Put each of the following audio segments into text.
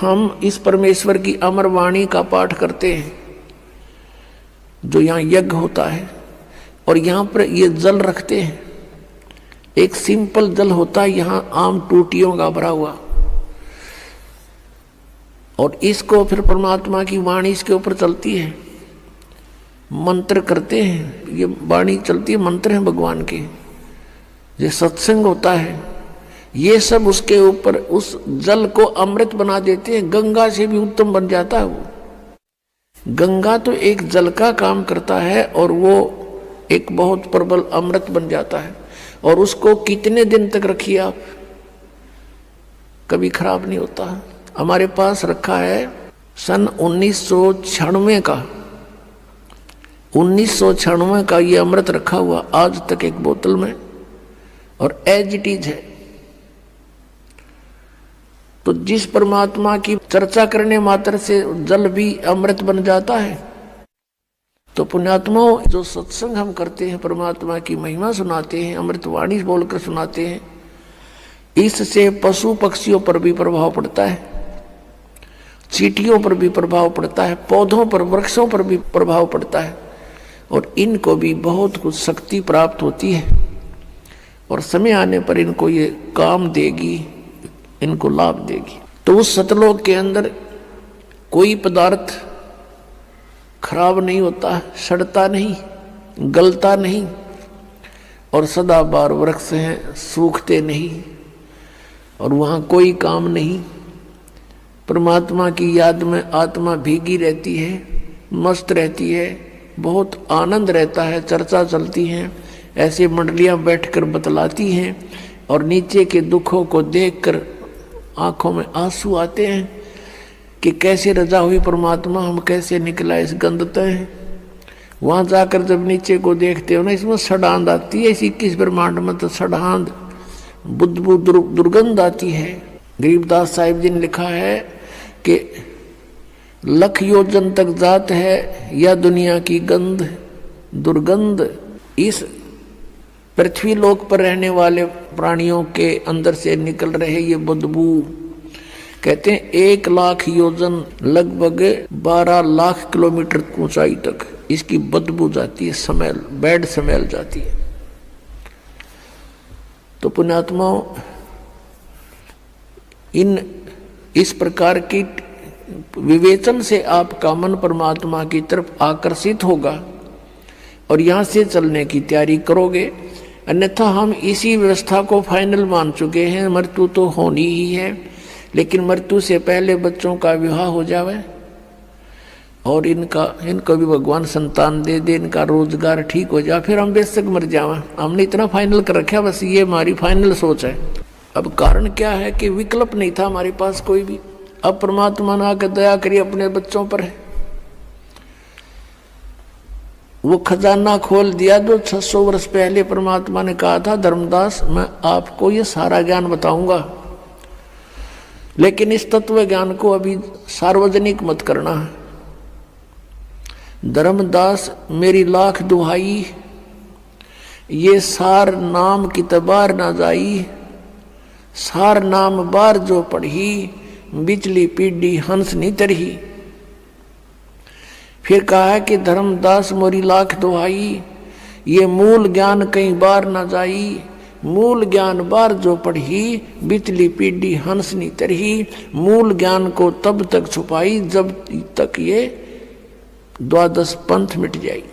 हम इस परमेश्वर की अमर वाणी का पाठ करते हैं, जो यहाँ यज्ञ होता है, और यहाँ पर ये जल रखते हैं। एक सिंपल जल होता है यहाँ आम टूटियों का भरा हुआ, और इसको फिर परमात्मा की वाणी इसके ऊपर चलती है, मंत्र करते हैं, ये वाणी चलती है, मंत्र हैं भगवान के, ये सत्संग होता है, ये सब उसके ऊपर उस जल को अमृत बना देते हैं। गंगा से भी उत्तम बन जाता है वो। गंगा तो एक जल का काम करता है और वो एक बहुत प्रबल अमृत बन जाता है, और उसको कितने दिन तक रखिए आप, कभी खराब नहीं होता। हमारे पास रखा है सन 1996 का, 1996 का ये अमृत रखा हुआ आज तक एक बोतल में, और एज इट इज है। तो जिस परमात्मा की चर्चा करने मात्र से जल भी अमृत बन जाता है, तो पुण्यात्माओं, जो सत्संग हम करते हैं, परमात्मा की महिमा सुनाते हैं, अमृतवाणी बोलकर सुनाते हैं, इससे पशु पक्षियों पर भी प्रभाव पड़ता है, चींटियों पर भी प्रभाव पड़ता है, पौधों पर, वृक्षों पर भी प्रभाव पड़ता है, और इनको भी बहुत कुछ शक्ति प्राप्त होती है, और समय आने पर इनको ये काम देगी, इनको लाभ देगी। तो उस सतलोक के अंदर कोई पदार्थ खराब नहीं होता, सड़ता नहीं, गलता नहीं, और सदाबहार वृक्ष हैं, सूखते नहीं, और वहाँ कोई काम नहीं। परमात्मा की याद में आत्मा भीगी रहती है, मस्त रहती है, बहुत आनंद रहता है, चर्चा चलती है, ऐसे मंडलियाँ बैठकर बतलाती हैं, और नीचे के दुखों को देखकर आंखों में आंसू आते हैं कि कैसे रजा हुई परमात्मा, हम कैसे निकला इस गंदते हैं। वहाँ जाकर जब नीचे को देखते हो ना, इसमें सड़ांध आती है, इस 21 ब्रह्मांड में तो सड़ांध बुदबू दुर्गंध आती है। गरीबदास साहिब जी ने लिखा है कि लख योजन तक जात है या दुनिया की गंध दुर्गंध। इस पृथ्वी लोक पर रहने वाले प्राणियों के अंदर से निकल रहे ये बदबू, कहते हैं 1 लाख योजन, लगभग 12 लाख किलोमीटर ऊंचाई तक इसकी बदबू जाती है, स्मेल, बैड स्मेल जाती है। तो पुण्यात्माओं, इस प्रकार की विवेचन से आपका मन परमात्मा की तरफ आकर्षित होगा, और यहाँ से चलने की तैयारी करोगे। अन्यथा हम इसी व्यवस्था को फाइनल मान चुके हैं, मृत्यु तो होनी ही है, लेकिन मृत्यु से पहले बच्चों का विवाह हो जावे, और इनको भी भगवान संतान दे दे, इनका रोजगार ठीक हो जाए, फिर हम बेशक मर जावे। हमने इतना फाइनल कर रखा, बस ये हमारी फाइनल सोच है। अब कारण क्या है कि विकल्प नहीं था हमारे पास कोई भी। अब परमात्मा ने आकर दया करी अपने बच्चों पर, वो खजाना खोल दिया जो 600 वर्ष पहले परमात्मा ने कहा था, धर्मदास मैं आपको ये सारा ज्ञान बताऊंगा, लेकिन इस तत्व ज्ञान को अभी सार्वजनिक मत करना है। धर्मदास मेरी लाख दुहाई, ये सार नाम की तबार ना जाई, सार नाम बार जो पढ़ी, बिचली पीढ़ी हंस नहीं तरही। फिर कहा है कि धर्मदास मोरी लाख दुहाई, ये मूल ज्ञान कई बार न जाई, मूल ज्ञान बार जो पढ़ी, बिचली पीढ़ी हंस नहीं तरही। मूल ज्ञान को तब तक छुपाई जब तक ये 12 पंथ मिट जाई।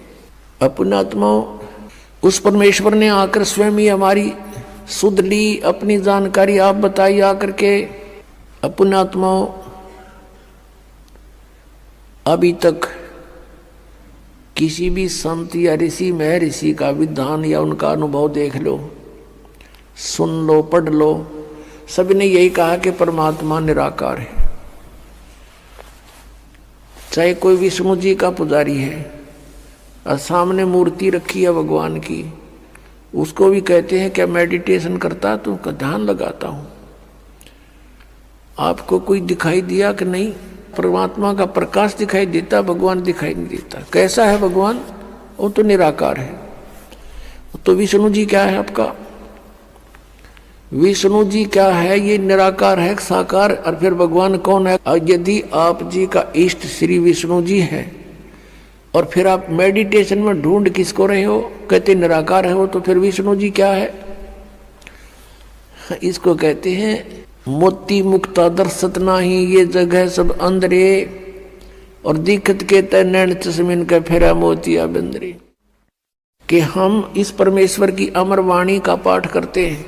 अपनात्माओं, उस परमेश्वर ने आकर स्वयं ही हमारी सुध ली, अपनी जानकारी आप बताई आकर के। अपनात्माओं, अभी तक किसी भी संत या ऋषि महर्षि का विधान या उनका अनुभव देख लो, सुन लो, पढ़ लो, सभी ने यही कहा कि परमात्मा निराकार है। चाहे कोई विष्णु जी का पुजारी है और सामने मूर्ति रखी है भगवान की, उसको भी कहते हैं क्या मेडिटेशन करता, तो उसका ध्यान लगाता हूं। आपको कोई दिखाई दिया कि नहीं? परमात्मा का प्रकाश दिखाई देता, भगवान दिखाई नहीं देता। कैसा है भगवान? वो तो निराकार है। तो विष्णु जी क्या है आपका? विष्णु जी क्या है, ये निराकार है, साकार, और फिर भगवान कौन है। यदि आप जी का इष्ट श्री विष्णु जी है और फिर आप मेडिटेशन में ढूंढ किसको रहे हो, कहते निराकार है वो, तो फिर विष्णु जी क्या है। इसको कहते हैं मोती मुक्ता दर्शत नाही, ये जगह सब अंदरे, और दिखत के तय नैन चश्मिन का फेरा मोतिया बंदरे। कि हम इस परमेश्वर की अमर वाणी का पाठ करते हैं,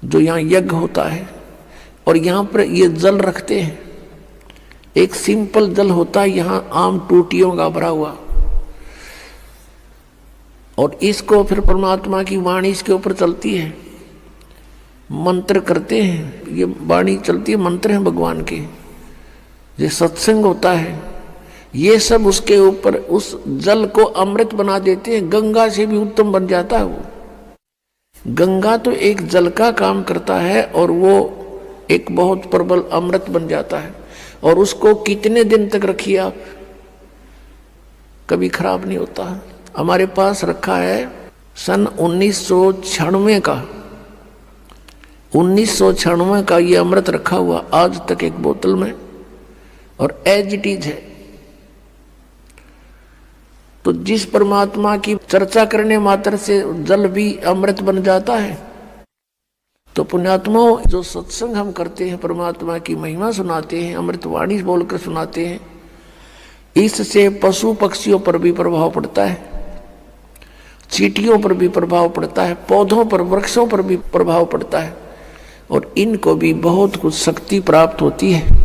जो यहाँ यज्ञ होता है, और यहाँ पर ये जल रखते हैं। एक सिंपल जल होता है यहाँ आम टूटियों का भरा हुआ, और इसको फिर परमात्मा की वाणी इसके ऊपर चलती है, मंत्र करते हैं, ये वाणी चलती है, मंत्र हैं भगवान के, ये सत्संग होता है, ये सब उसके ऊपर उस जल को अमृत बना देते हैं। गंगा से भी उत्तम बन जाता है वो। गंगा तो एक जल का काम करता है और वो एक बहुत प्रबल अमृत बन जाता है, और उसको कितने दिन तक रखिए आप, कभी खराब नहीं होता। हमारे पास रखा है सन 1996 का, 1996 का ये अमृत रखा हुआ आज तक एक बोतल में, और एज इट इज है। तो जिस परमात्मा की चर्चा करने मात्र से जल भी अमृत बन जाता है। तो पुण्यात्माओं, जो सत्संग हम करते हैं, परमात्मा की महिमा सुनाते हैं, अमृतवाणी बोलकर सुनाते हैं, इससे पशु पक्षियों पर भी प्रभाव पड़ता है, चींटियों पर भी प्रभाव पड़ता है, पौधों पर, वृक्षों पर भी प्रभाव पड़ता है, और इनको भी बहुत कुछ शक्ति प्राप्त होती है।